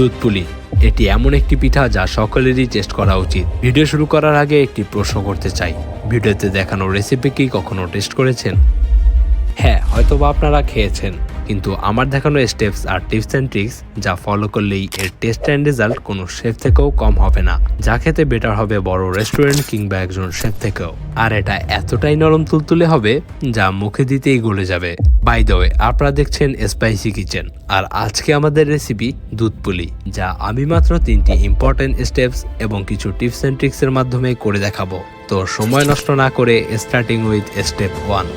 দুধ পুলি এটি এমন একটি পিঠা যা সকলেরই টেস্ট করা উচিত। ভিডিও শুরু করার আগে একটি প্রশ্ন করতে চাই, ভিডিওতে দেখানো রেসিপি কি কখনো টেস্ট করেছেন? হ্যাঁ, হয়তোবা আপনারা খেয়েছেন, কিন্তু আমার দেখানো স্টেপস আর টিপস অ্যান্ড ট্রিক্স যা ফলো করলেই এর টেস্ট অ্যান্ড রেজাল্ট কোনো শেফ থেকেও কম হবে না, যা খেতে বেটার হবে বড় রেস্টুরেন্ট কিংবা একজন শেফ থেকেও। আর এটা এতটাই নরম তুলতুলে হবে যা মুখে দিতেই গলে যাবে। বাই দ্য ওয়ে, আপনারা দেখছেন স্পাইসি কিচেন, আর আজকে আমাদের রেসিপি দুধ পুলি, যা আমি মাত্র 3টি ইম্পর্টেন্ট স্টেপস এবং কিছু টিপস অ্যান্ড ট্রিক্সের মাধ্যমে করে দেখাবো। তো সময় নষ্ট না করে স্টার্টিং উইথ স্টেপ 1।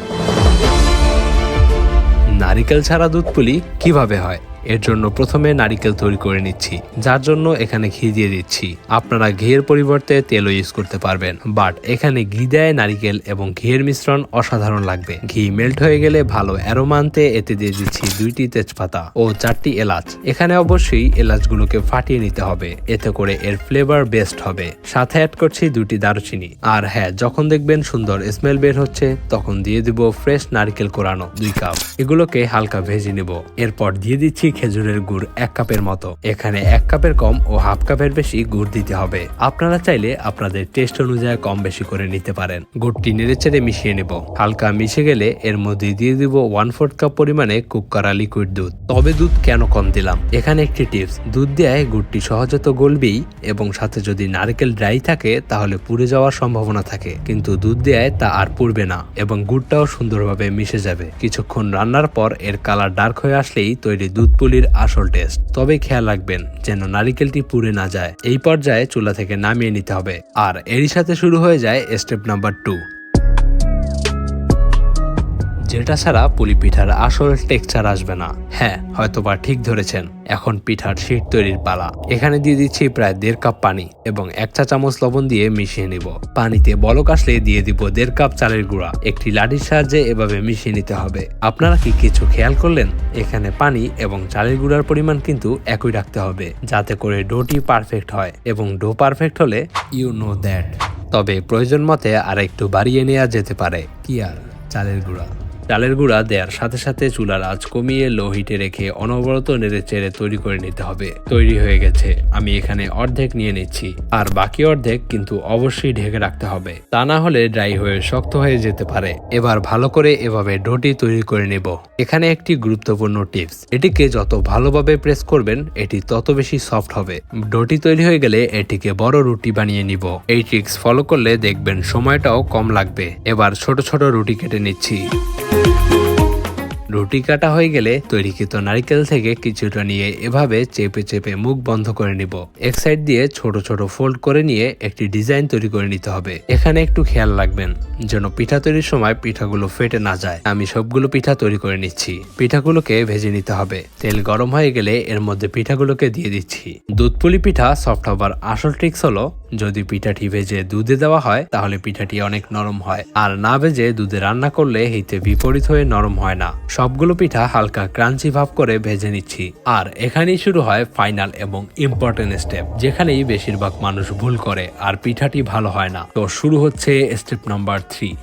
নারিকেল ছাড়া দুধ পুলি কিভাবে হয়? এর জন্য প্রথমে নারিকেল তৈরি করে নিচ্ছি, যার জন্য এখানে ঘি দিয়ে দিচ্ছি। আপনারা ঘিয়ের পরিবর্তে তেলও ইউজ করতে পারবেন, বাট এখানে ঘি দেয় নারিকেল এবং ঘিয়ের মিশ্রণ অসাধারণ লাগবে। ঘি মেল্ট হয়ে গেলে ভালো অ্যারোমা আনতে এতে দিয়ে দিচ্ছি 2টি তেজপাতা ও 4টি এলাচ। এখানে অবশ্যই এলাচগুলোকে ফাটিয়ে নিতে হবে, এতে করে এর ফ্লেভার বেস্ট হবে। সাথে অ্যাড করছি 2টি দারুচিনি। আর হ্যাঁ, যখন দেখবেন সুন্দর স্মেল বের হচ্ছে, তখন দিয়ে দিব ফ্রেশ নারিকেল কোরানো 2 কাপ। এগুলোকে হালকা ভেজে নিব। এরপর দিয়ে দিচ্ছি খেজুরের গুড় 1 কাপের মতো। এখানে 1 কাপের কম ও হাফ কাপের বেশি গুড় দিতে হবে। আপনারা চাইলে আপনাদের টেস্ট অনুযায়ী কম বেশি করে নিতে পারেন। গুড়টি নেড়েচেড়ে মিশিয়ে নেব। হালকা মিশে গেলে এর মধ্যে দিয়ে দিব 1/4 কাপ পরিমাণে কুক করা লিকুইড দুধ। তবে দুধ কেন কম দিলাম? এখানে একটি টিপস, দুধ দেওয়ায় গুড়টি সহজে তো গলবেই, এবং সাথে যদি নারকেল ড্রাই থাকে তাহলে পুড়ে যাওয়ার সম্ভাবনা থাকে, কিন্তু দুধ দেওয়ায় তা আর পুড়বে না এবং গুড়টাও সুন্দরভাবে মিশে যাবে। কিছুক্ষণ রান্নার পর এর কালার ডার্ক হয়ে আসলেই তৈরি দুধ পুলির আসল টেস্ট। তবে খেয়াল রাখবেন যেন নারিকেলটি পুড়ে না যায়। এই পর্যায়ে চুলা থেকে নামিয়ে নিতে হবে। আর এরই সাথে শুরু হয়ে যায় স্টেপ নাম্বার 2, যেটা ছাড়া পুলি পিঠার আসল টেক্সচার আসবে না। হ্যাঁ, হয়তোবা ঠিক ধরেছেন, এখন পিঠার শীট তৈরির পালা। এখানে দিয়ে দিচ্ছি প্রায় 1.5 কাপ পানি এবং 1 চা চামচ লবণ দিয়ে মিশিয়ে নিব। পানিতে বলক আসলে দিয়ে দিব 1.5 কাপ চালের গুঁড়া। একটি লাঠির সাহায্যে এভাবে মিশিয়ে নিতে হবে। আপনারা কি কিছু খেয়াল করলেন? এখানে পানি এবং চালের গুঁড়ার পরিমাণ কিন্তু একই রাখতে হবে, যাতে করে ডোটি পারফেক্ট হয়, এবং ডো পারফেক্ট হলে ইউ নো দ্যাট। তবে প্রয়োজন মতে আর একটু বাড়িয়ে নেওয়া যেতে পারে। কি আর, চালের গুঁড়া দেওয়ার সাথে সাথে চুলার আঁচ কমিয়ে লো হিটে রেখে অনবরত নেড়ে চেড়ে তৈরি করে নিতে হবে। তৈরি হয়ে গেছে। আমি এখানে অর্ধেক নিয়ে নিচ্ছি, আর বাকি অর্ধেক কিন্তু অবশ্যই ঢেকে রাখতে হবে, তা না হলে ড্রাই হয়ে শক্ত হয়ে যেতে পারে। এবার ভালো করে এভাবে ডোটি তৈরি করে নেব। এখানে একটি গুরুত্বপূর্ণ টিপস, এটিকে যত ভালোভাবে প্রেস করবেন এটি তত বেশি সফট হবে। ডোটি তৈরি হয়ে গেলে এটিকে বড় রুটি বানিয়ে নিব। এই ট্রিক্স ফলো করলে দেখবেন সময়টাও কম লাগবে। এবার ছোট ছোট রুটি কেটে নিচ্ছি। রুটি কাটা হয়ে গেলে তৈরিকৃত নারকেল থেকে কিছুটা নিয়ে এভাবে চেপে চেপে মুখ বন্ধ করে নিব। এক সাইড দিয়ে ছোট ছোট ফোল্ড করে নিয়ে একটি ডিজাইন তৈরি করে নিতে হবে। এখানে একটু খেয়াল রাখবেন যেন পিঠা তৈরির সময় পিঠাগুলো ফেটে না যায়। আমি সবগুলো পিঠা তৈরি করে নিচ্ছি। পিঠাগুলোকে ভেজে নিতে হবে। তেল গরম হয়ে গেলে এর মধ্যে পিঠাগুলোকে দিয়ে দিচ্ছি। দুধ পুলি পিঠা সফট হবার আসল ট্রিক্স হলো, যদি পিঠাটি ভেজে দুধে দেওয়া হয় তাহলে পিঠাটি অনেক নরম হয়, আর না ভেজে দুধে রান্না করলে হিতে বিপরীত হয়ে নরম হয় না। সবগুলো পিঠা হালকা ক্রাঞ্চি ভাব করে ভেজে নিচ্ছি। আর এখানেই শুরু হয় ফাইনাল এবং ইম্পর্টেন্ট স্টেপ, যেখানেই বেশিরভাগ মানুষ ভুল করে আর পিঠাটি ভালো হয় না। তো শুরু হচ্ছে স্টেপ নাম্বার 3।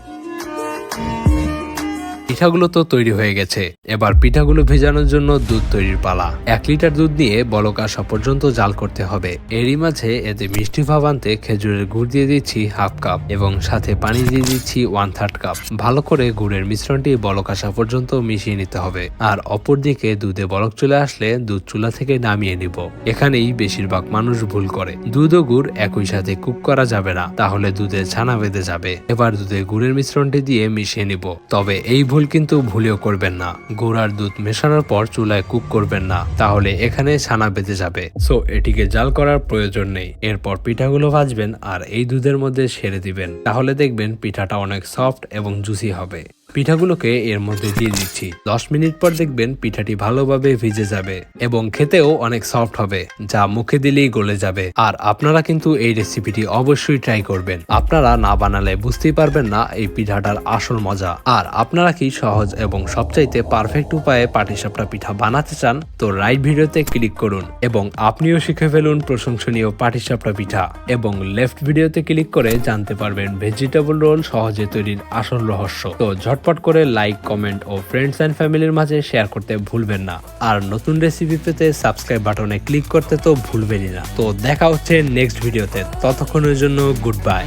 পিঠাগুলো তো তৈরি হয়ে গেছে, এবার পিঠাগুলো ভেজানোর জন্য দুধ তৈরির পালা। 1 লিটার দুধ নিয়ে বলক আসা পর্যন্ত জাল করতে হবে। এরই মাঝে এতে মিষ্টি ভাব আনতে খেজুরের গুড় দিয়ে দিচ্ছি 1/2 কাপ এবং সাথে পানি দিয়ে দিচ্ছি 1/3 কাপ। ভালো করে গুড়ের মিশ্রণটি বলক আসা পর্যন্ত মিশিয়ে নিতে হবে। আর অপরদিকে দুধে বলক চলে আসলে দুধ চুলা থেকে নামিয়ে নিব। এখানেই বেশিরভাগ মানুষ ভুল করে। দুধ ও গুড় একই সাথে কুক করা যাবে না, তাহলে দুধে ছানা বেঁধে যাবে। এবার দুধে গুড়ের মিশ্রণটি দিয়ে মিশিয়ে নিব। তবে এই ভুল কিন্তু ভুলেও করবেন না, গুড় আর দুধ মেশানোর পর চুলায় কুক করবেন না, তাহলে এখানে ছানা বেঁধে যাবে। সো এটিকে জাল করার প্রয়োজন নেই। এরপর পিঠাগুলো ভাজবেন আর এই দুধের মধ্যে ছেড়ে দিবেন, তাহলে দেখবেন পিঠাটা অনেক সফট এবং জুসি হবে। পিঠাগুলোকে এর মধ্যে দিয়ে দিচ্ছি। 10 মিনিট পর দেখবেন পিঠাটি ভালোভাবে ভিজে যাবে এবং খেতেও অনেক সফট হবে, যা মুখে দিলেই গলে যাবে। আর আপনারা কিন্তু এই রেসিপিটি অবশ্যই ট্রাই করবেন। আপনারা না বানালে বুঝতেই পারবেন না এই পিঠাটার আসল মজা। আর আপনারা কি সহজ এবং সবচাইতে পারফেক্ট উপায়ে পাটিসাপটা পিঠা বানাতে চান, তো রাইট ভিডিওতে ক্লিক করুন এবং আপনিও শিখে ফেলুন প্রশংসনীয় পাটিসাপটা পিঠা, এবং লেফট ভিডিওতে ক্লিক করে জানতে পারবেন ভেজিটেবল রোল সহজে তৈরির আসল রহস্য। তো ঝটপট করে লাইক, কমেন্ট ও ফ্রেন্ডস অ্যান্ড ফ্যামিলির মাঝে শেয়ার করতে ভুলবেন না। আর নতুন রেসিপি পেতে সাবস্ক্রাইব বাটনে ক্লিক করতে তো ভুলবেনই না। তো দেখা হচ্ছে নেক্সট ভিডিওতে, ততক্ষণের জন্য গুড বাই।